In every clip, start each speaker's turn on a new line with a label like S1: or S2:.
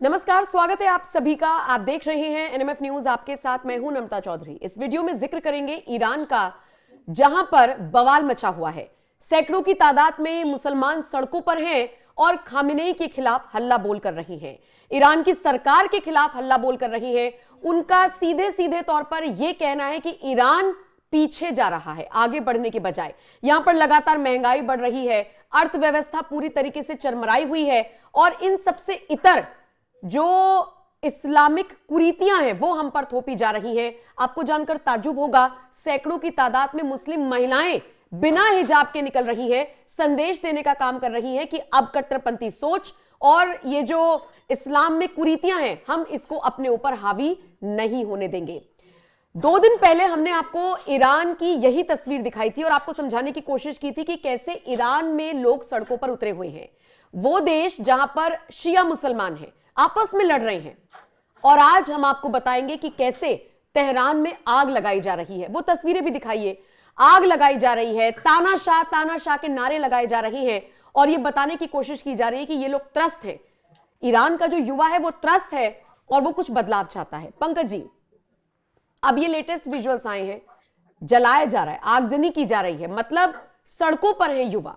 S1: नमस्कार, स्वागत है आप सभी का। आप देख रहे हैं एनएमएफ न्यूज। आपके साथ मैं हूं नम्रता चौधरी। इस वीडियो में जिक्र करेंगे ईरान का, जहां पर बवाल मचा हुआ है। सैकड़ों की तादाद में मुसलमान सड़कों पर हैं और खामेनेई के खिलाफ हल्ला बोल कर रही हैं, ईरान की सरकार के खिलाफ हल्ला बोल कर रही हैं। उनका सीधे सीधे तौर पर यह कहना है कि ईरान पीछे जा रहा है आगे बढ़ने के बजाय। यहां पर लगातार महंगाई बढ़ रही है, अर्थव्यवस्था पूरी तरीके से चरमराई हुई है और इन सबसे इतर जो इस्लामिक कुरीतियां हैं वो हम पर थोपी जा रही हैं। आपको जानकर ताज्जुब होगा, सैकड़ों की तादाद में मुस्लिम महिलाएं बिना हिजाब के निकल रही हैं, संदेश देने का काम कर रही हैं कि अब कट्टरपंथी सोच और ये जो इस्लाम में कुरीतियां हैं हम इसको अपने ऊपर हावी नहीं होने देंगे। 2 दिन पहले हमने आपको ईरान की यही तस्वीर दिखाई थी और आपको समझाने की कोशिश की थी कि कैसे ईरान में लोग सड़कों पर उतरे हुए हैं। वो देश जहां पर शिया मुसलमान हैं, आपस में लड़ रहे हैं। और आज हम आपको बताएंगे कि कैसे तेहरान में आग लगाई जा रही है। वो तस्वीरें भी दिखाइए, आग लगाई जा रही है, तानाशाह के नारे लगाए जा रहे हैं और ये बताने की कोशिश की जा रही है कि ये लोग त्रस्त हैं। ईरान का जो युवा है वो त्रस्त है और वो कुछ बदलाव चाहता है। पंकज जी, अब ये लेटेस्ट विजुअल्स आए हैं, जलाया जा रहा है, आगजनी की जा रही है, मतलब सड़कों पर है युवा।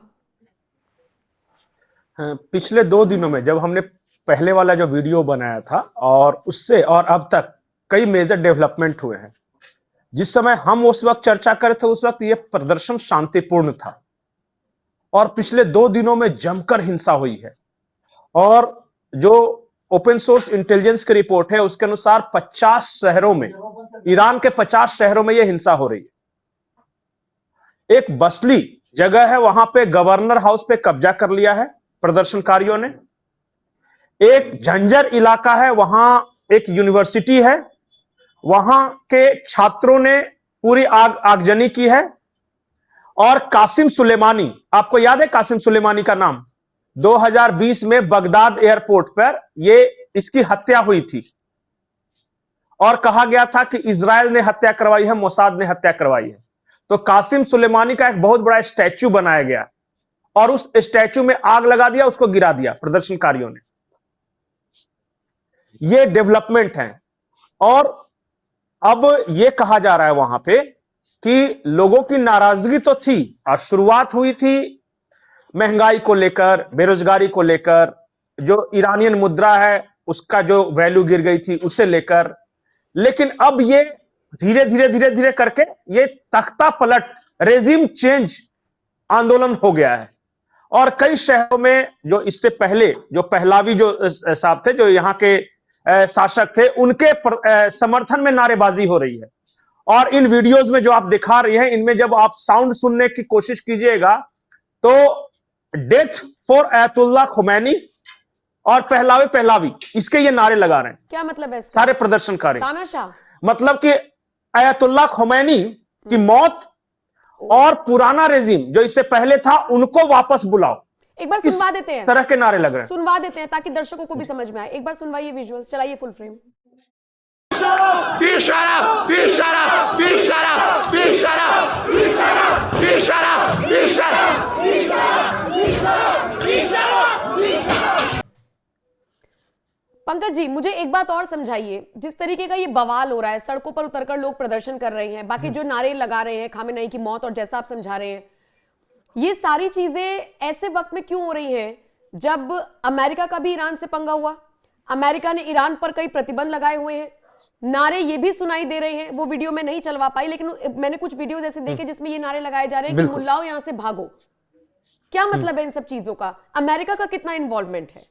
S2: पिछले 2 दिनों में जब हमने पहले वाला जो वीडियो बनाया था और उससे और अब तक कई मेजर डेवलपमेंट हुए हैं। जिस समय हम उस वक्त चर्चा कर रहे थे उस वक्त ये प्रदर्शन शांतिपूर्ण था और पिछले 2 दिनों में जमकर हिंसा हुई है। और जो ओपन सोर्स इंटेलिजेंस की रिपोर्ट है उसके अनुसार 50 शहरों में, ईरान के 50 शहरों में यह हिंसा हो रही है। एक बसली जगह है, वहां पे गवर्नर हाउस पे कब्जा कर लिया है प्रदर्शनकारियों ने। एक झंझर इलाका है, वहां एक यूनिवर्सिटी है, वहां के छात्रों ने पूरी आगजनी की है। और कासिम सुलेमानी, आपको याद है कासिम सुलेमानी का नाम? 2020 में बगदाद एयरपोर्ट पर इसकी हत्या हुई थी और कहा गया था कि इजराइल ने हत्या करवाई है, मोसाद ने हत्या करवाई है। तो कासिम सुलेमानी का एक बहुत बड़ा स्टैच्यू बनाया गया और उस स्टैच्यू में आग लगा दिया, उसको गिरा दिया प्रदर्शनकारियों ने। ये डेवलपमेंट है। और अब ये कहा जा रहा है वहां पे कि लोगों की नाराजगी तो थी और शुरुआत हुई थी महंगाई को लेकर, बेरोजगारी को लेकर, जो ईरानियन मुद्रा है उसका जो वैल्यू गिर गई थी उसे लेकर। लेकिन अब ये धीरे धीरे करके ये तख्ता पलट, रेजिम चेंज आंदोलन हो गया है। और कई शहरों में जो इससे पहले जो पहलावी जो साहब थे, जो यहाँ के शासक थे, उनके समर्थन में नारेबाजी हो रही है। और इन वीडियोस में जो आप दिखा रहे हैं, इनमें जब आप साउंड सुनने की कोशिश कीजिएगा तो डेथ फॉर अयतुल्लाह खुमैनी और पहलावी इसके ये नारे लगा रहे हैं।
S1: क्या मतलब है इसका?
S2: सारे प्रदर्शनकारी,
S1: तानाशाह
S2: मतलब कि अयतुल्लाह खुमैनी की मौत और पुराना रेजिम जो इससे पहले था उनको वापस बुलाओ।
S1: एक बार सुनवा देते हैं,
S2: तरह के नारे लग रहे हैं,
S1: सुनवा देते हैं ताकि दर्शकों को भी समझ में आए। एक बार सुनवाइए विजुअल्स, चलाइए फुल फ्रेम। पंकज जी, मुझे एक बात और समझाइए, जिस तरीके का ये बवाल हो रहा है, सड़कों पर उतरकर लोग प्रदर्शन कर रहे हैं, बाकी जो नारे लगा रहे हैं खामेनेई की मौत और जैसा आप समझा रहे हैं, ये सारी चीजें ऐसे वक्त में क्यों हो रही हैं जब अमेरिका का भी ईरान से पंगा हुआ? अमेरिका ने ईरान पर कई प्रतिबंध लगाए हुए हैं, नारे ये भी सुनाई दे रहे हैं। वो वीडियो में नहीं चलवा पाई, लेकिन मैंने कुछ वीडियोस ऐसे देखे जिसमें ये नारे लगाए जा रहे हैं कि मुल्लाओ यहां से भागो। क्या मतलब है इन सब चीजों का? अमेरिका का कितना इन्वॉल्वमेंट है?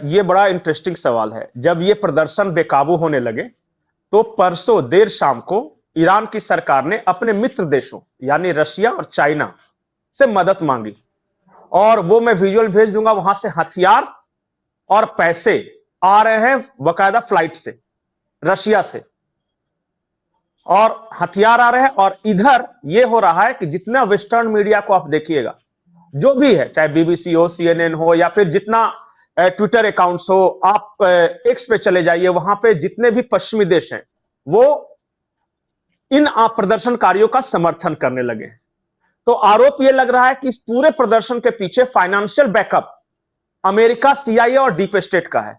S2: ये बड़ा इंटरेस्टिंग सवाल है। जब ये प्रदर्शन बेकाबू होने लगे तो परसों देर शाम को ईरान की सरकार ने अपने मित्र देशों यानी रशिया और चाइना से मदद मांगी और वो मैं विजुअल भेज दूंगा। वहां से हथियार और पैसे आ रहे हैं बकायदा फ्लाइट से, रशिया से, और हथियार आ रहे हैं। और इधर ये हो रहा है कि जितना वेस्टर्न मीडिया को आप देखिएगा, जो भी है, चाहे बीबीसी हो, सीएनएन हो, या फिर जितना ट्विटर अकाउंट्स हो, आप एक्स पे चले जाइए, वहां पे जितने भी पश्चिमी देश हैं वो इन प्रदर्शनकारियों का समर्थन करने लगे। तो आरोप यह लग रहा है कि इस पूरे प्रदर्शन के पीछे फाइनेंशियल बैकअप अमेरिका, सीआईए और डीप स्टेट का है,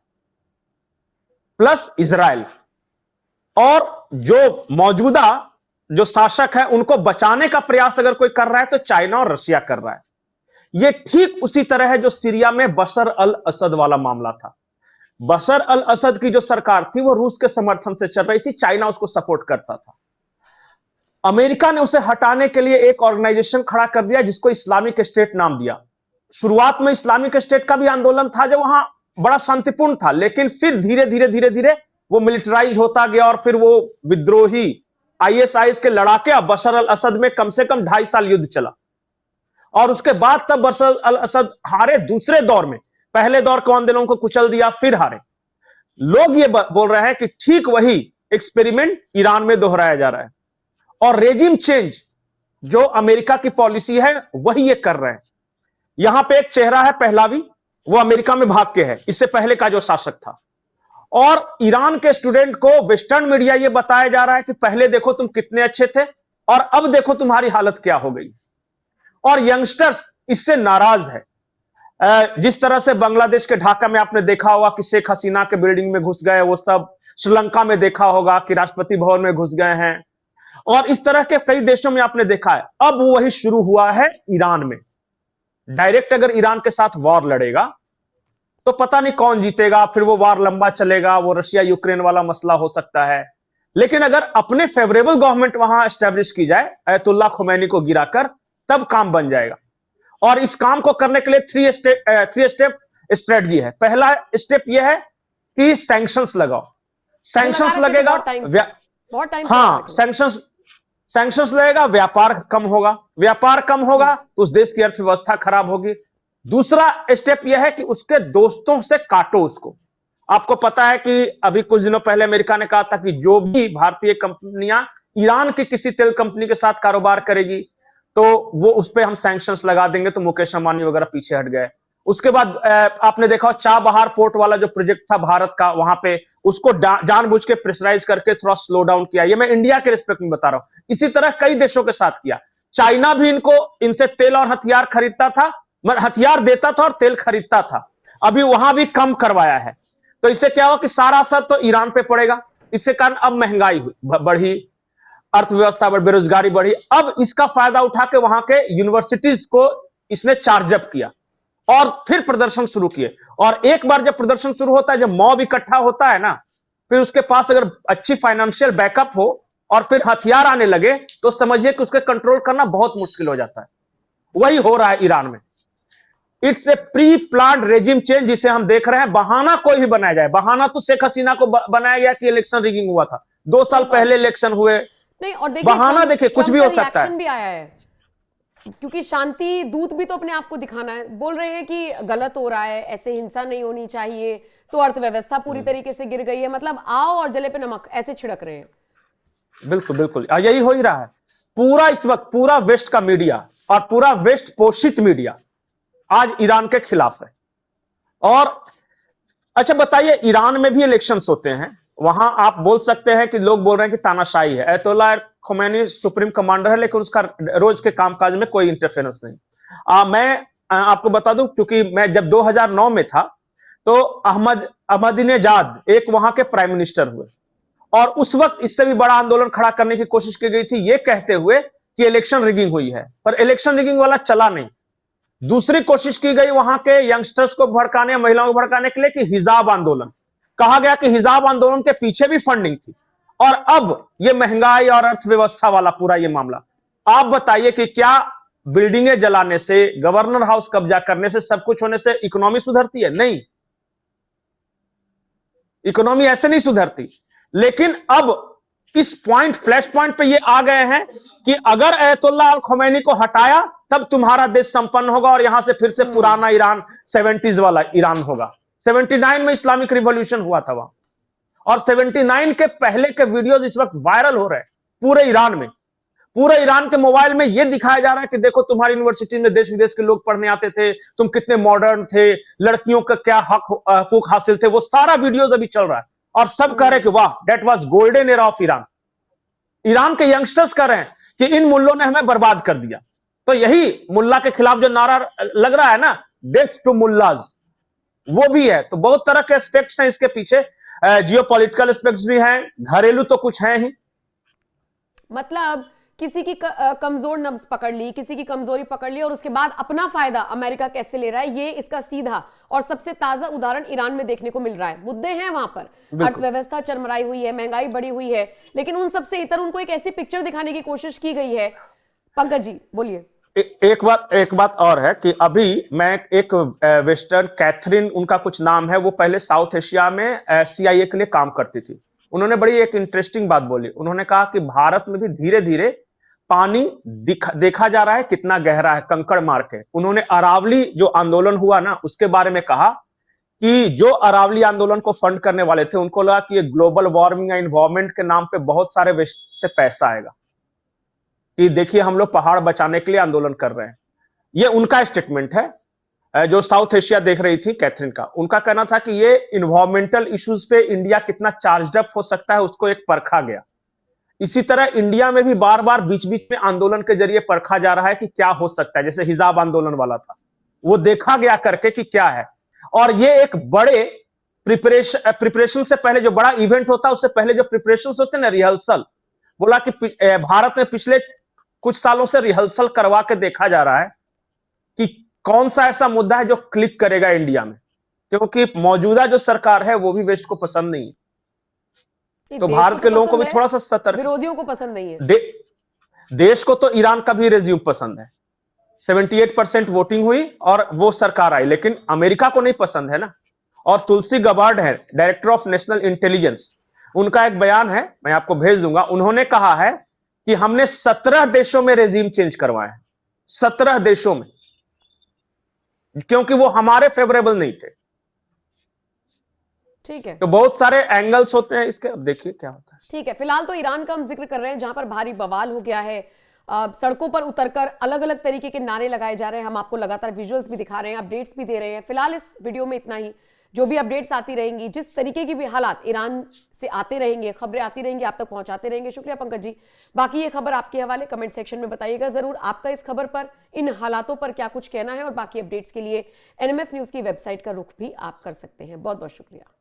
S2: प्लस इजराइल। और जो मौजूदा जो शासक है उनको बचाने का प्रयास अगर कोई कर रहा है तो चाइना और रशिया कर रहा है। यह ठीक उसी तरह है जो सीरिया में बशर अल असद वाला मामला था। बशर अल असद की जो सरकार थी वो रूस के समर्थन से चल रही थी, चाइना उसको सपोर्ट करता था। अमेरिका ने उसे हटाने के लिए एक ऑर्गेनाइजेशन खड़ा कर दिया जिसको इस्लामिक स्टेट नाम दिया। शुरुआत में इस्लामिक स्टेट का भी आंदोलन था जो वहां बड़ा शांतिपूर्ण था, लेकिन फिर धीरे धीरे धीरे धीरे वो मिलिटराइज होता गया और फिर वो विद्रोही आईएसआईएस के लड़ाके अब बशर अल असद में कम से कम 2.5 साल युद्ध चला। और उसके बाद तब बशर अल असद हारे दूसरे दौर में, पहले दौर के आंदोलनों को कुचल दिया फिर हारे। लोग ये बोल रहे हैं कि ठीक वही एक्सपेरिमेंट ईरान में दोहराया जा रहा है और रेजिम चेंज जो अमेरिका की पॉलिसी है वही ये कर रहे हैं। यहां पे एक चेहरा है पहलावी, वो अमेरिका में भाग के है, इससे पहले का जो शासक था। और ईरान के स्टूडेंट को वेस्टर्न मीडिया ये बताया जा रहा है कि पहले देखो तुम कितने अच्छे थे और अब देखो तुम्हारी हालत क्या हो गई। और यंगस्टर्स इससे नाराज है। जिस तरह से बांग्लादेश के ढाका में आपने देखा होगा कि शेख हसीना के बिल्डिंग में घुस गए वो सब, श्रीलंका में देखा होगा कि राष्ट्रपति भवन में घुस गए हैं, और इस तरह के कई देशों में आपने देखा है। अब वही शुरू हुआ है ईरान में। डायरेक्ट अगर ईरान के साथ वॉर लड़ेगा तो पता नहीं कौन जीतेगा, फिर वो वार लंबा चलेगा, वो रशिया यूक्रेन वाला मसला हो सकता है। लेकिन अगर अपने फेवरेबल गवर्नमेंट वहां एस्टेब्लिश की जाए अयतुल्ला खुमैनी को गिराकर, तब काम बन जाएगा। और इस काम को करने के लिए थ्री स्टेप स्ट्रेटजी है। पहला स्टेप यह है कि सैंक्शंस लगाओ। सैंक्शंस लगेगा, हाँ सैंक्शंस लगेगा, व्यापार कम होगा, व्यापार कम होगा तो उस देश की अर्थव्यवस्था खराब होगी। दूसरा स्टेप यह है कि उसके दोस्तों से काटो उसको। आपको पता है कि अभी कुछ दिनों पहले अमेरिका ने कहा था कि जो भी भारतीय कंपनियां ईरान की किसी तेल कंपनी के साथ कारोबार करेगी तो वो उस पर हम सैंक्शंस लगा देंगे, तो मुकेश अंबानी वगैरह पीछे हट गए। उसके बाद आपने देखा चाबहार पोर्ट वाला जो प्रोजेक्ट था भारत का, वहां पे उसको जानबूझ के प्रेशराइज करके थोड़ा स्लो डाउन किया। ये मैं इंडिया के रिस्पेक्ट में बता रहा हूं। इसी तरह कई देशों के साथ किया। चाइना भी इनसे तेल और हथियार खरीदता था, हथियार देता था और तेल खरीदता था, अभी वहां भी कम करवाया है। तो इससे क्या हुआ कि सारा असर तो ईरान पे पड़ेगा। इसके कारण अब महंगाई बढ़ी, अर्थव्यवस्था पर बेरोजगारी बढ़ी। अब इसका फायदा उठा के वहां के यूनिवर्सिटीज को इसने चार्जअप किया और फिर प्रदर्शन शुरू किए। और एक बार जब प्रदर्शन शुरू होता है, जब मॉब इकट्ठा होता है ना, फिर उसके पास अगर अच्छी फाइनेंशियल बैकअप हो और फिर हथियार आने लगे तो समझिए कि उसके कंट्रोल करना बहुत मुश्किल हो जाता है। वही हो रहा है ईरान में। It's a pre planned regime change जिसे हम देख रहे हैं। बहाना कोई भी बनाया जाए, बहाना तो शेख हसीना को बनाया गया कि इलेक्शन रिगिंग हुआ था, 2 साल पहले इलेक्शन हुए।
S1: नहीं, और देखिए
S2: बहाना देखिए कुछ भी हो सकता है।
S1: भी आया है क्योंकि शांति दूत भी तो अपने आप को दिखाना है। बोल रहे हैं कि गलत हो रहा है, ऐसे हिंसा नहीं होनी चाहिए, तो अर्थव्यवस्था पूरी तरीके से गिर गई है। मतलब आओ और जले पे नमक ऐसे छिड़क रहे हैं।
S2: बिल्कुल बिल्कुल यही हो ही रहा है। पूरा इस वक्त पूरा वेस्ट का मीडिया और पूरा वेस्ट पोषित मीडिया आज ईरान के खिलाफ है। और अच्छा बताइए, ईरान में भी इलेक्शंस होते हैं, वहां आप बोल सकते हैं कि लोग बोल रहे हैं कि तानाशाही है। अयतुल्ला खुमैनी सुप्रीम कमांडर है, लेकिन उसका रोज के कामकाज में कोई इंटरफेरेंस नहीं। मैं आपको बता दूं, क्योंकि मैं जब 2009 में था तो अहमदीनेजाद एक वहां के प्राइम मिनिस्टर हुए और उस वक्त इससे भी बड़ा आंदोलन खड़ा करने की कोशिश की गई थी, ये कहते हुए कि इलेक्शन रिगिंग हुई है, पर इलेक्शन रिगिंग वाला चला नहीं। दूसरी कोशिश की गई वहां के यंगस्टर्स को भड़काने, महिलाओं को भड़काने के लिए कि हिजाब आंदोलन। कहा गया कि हिजाब आंदोलन के पीछे भी फंडिंग थी। और अब ये महंगाई और अर्थव्यवस्था वाला पूरा ये मामला। आप बताइए कि क्या बिल्डिंगें जलाने से, गवर्नर हाउस कब्जा करने से, सब कुछ होने से इकोनॉमी सुधरती है? नहीं, इकोनॉमी ऐसे नहीं सुधरती। लेकिन अब इस पॉइंट, फ्लैश पॉइंट पे ये आ गए हैं कि अगर अयतुल्ला अल खुमैनी को हटाया तब तुम्हारा देश संपन्न होगा और यहां से फिर से पुराना ईरान, 70s वाला ईरान होगा। 79 में इस्लामिक रिवॉल्यूशन हुआ था वहां, और 79 के पहले के वीडियोस इस वक्त वायरल हो रहे हैं पूरे ईरान में। पूरे ईरान के मोबाइल में यह दिखाया जा रहा है कि देखो तुम्हारी यूनिवर्सिटी में देश विदेश के लोग पढ़ने आते थे, तुम कितने मॉडर्न थे, लड़कियों का क्या हकूक हासिल थे, वो सारा वीडियोस अभी चल रहा है। और सब कह रहे हैं कि वाह, that was golden era of Iran. Iran के यंगस्टर्स कह रहे हैं कि इन मुल्लों ने हमें बर्बाद कर दिया। तो यही मुल्ला के खिलाफ जो नारा लग रहा है ना, डेथ टू मुल्लाज, वो भी है। तो बहुत तरह के एस्पेक्ट्स हैं इसके पीछे, जियो पॉलिटिकल एस्पेक्ट्स भी हैं, घरेलू तो कुछ है ही।
S1: मतलब किसी की कमजोर नब्ज पकड़ ली, किसी की कमजोरी पकड़ ली और उसके बाद अपना फायदा अमेरिका कैसे ले रहा है, ये इसका सीधा और सबसे ताजा उदाहरण ईरान में देखने को मिल रहा है। मुद्दे हैं वहां पर, अर्थव्यवस्था चरमराई हुई है, महंगाई बढ़ी हुई है, लेकिन उन सबसे इतर उनको एक ऐसी पिक्चर दिखाने की कोशिश की गई है। पंकज जी बोलिए।
S2: एक बात और है कि अभी मैं एक वेस्टर्न कैथरीन उनका कुछ नाम है, वो पहले साउथ एशिया में CIA के लिए काम करती थी। उन्होंने बड़ी एक इंटरेस्टिंग बात बोली। उन्होंने कहा कि भारत में भी धीरे धीरे पानी देखा जा रहा है कितना गहरा है, कंकड़ मार के। उन्होंने अरावली जो आंदोलन हुआ ना, उसके बारे में कहा कि जो अरावली आंदोलन को फंड करने वाले थे उनको लगा कि ये ग्लोबल वार्मिंग या इन्वायरमेंट के नाम पे बहुत सारे वेस्ट से पैसा आएगा, कि देखिए हम लोग पहाड़ बचाने के लिए आंदोलन कर रहे हैं। ये उनका स्टेटमेंट है। जो साउथ एशिया देख रही थी कैथरीन का, उनका कहना था कि ये इन्वायरमेंटल इश्यूज पे इंडिया कितना चार्ज अप हो सकता है, उसको एक परखा गया। इसी तरह इंडिया में भी बार बार बीच बीच में आंदोलन के जरिए परखा जा रहा है कि क्या हो सकता है। जैसे हिजाब आंदोलन वाला था, वो देखा गया करके कि क्या है। और ये एक बड़े प्रिपरेशन से पहले, जो बड़ा इवेंट होता है उससे पहले जो प्रिपरेशन होते हैं ना, रिहर्सल, बोला कि भारत में पिछले कुछ सालों से रिहर्सल करवा के देखा जा रहा है कि कौन सा ऐसा मुद्दा है जो क्लिक करेगा इंडिया में, क्योंकि मौजूदा जो सरकार है वो भी वेस्ट को पसंद नहीं है। तो भारत के लोगों को भी थोड़ा सा सतर्क,
S1: विरोधियों को पसंद नहीं है।
S2: देश को तो ईरान का भी रेज्यूम पसंद है। 78% वोटिंग हुई और वो सरकार आई, लेकिन अमेरिका को नहीं पसंद है ना। और तुलसी गबार्ड है, डायरेक्टर ऑफ नेशनल इंटेलिजेंस, उनका एक बयान है, मैं आपको भेज दूंगा। उन्होंने कहा है कि हमने 17 देशों में रेजिम चेंज करवाया है, 17 देशों में, क्योंकि वो हमारे फेवरेबल नहीं थे।
S1: ठीक है,
S2: तो बहुत सारे एंगल्स होते हैं इसके, अब देखिए क्या होता है।
S1: ठीक है, फिलहाल तो ईरान का हम जिक्र कर रहे हैं जहां पर भारी बवाल हो गया है। सड़कों पर उतरकर अलग अलग तरीके के नारे लगाए जा रहे हैं। हम आपको लगातार विजुअल्स भी दिखा रहे हैं, अपडेट्स भी दे रहे हैं। फिलहाल इस वीडियो में इतना ही। जो भी अपडेट्स आती रहेंगी, जिस तरीके की भी हालात ईरान से आते रहेंगे, खबरें आती रहेंगी, आप तक पहुंचाते रहेंगे। शुक्रिया पंकज जी। बाकी ये खबर आपके हवाले, कमेंट सेक्शन में बताइएगा जरूर आपका इस खबर पर, इन हालातों पर क्या कुछ कहना है। और बाकी अपडेट्स के लिए NMF न्यूज की वेबसाइट का रुख भी आप कर सकते हैं। बहुत बहुत शुक्रिया।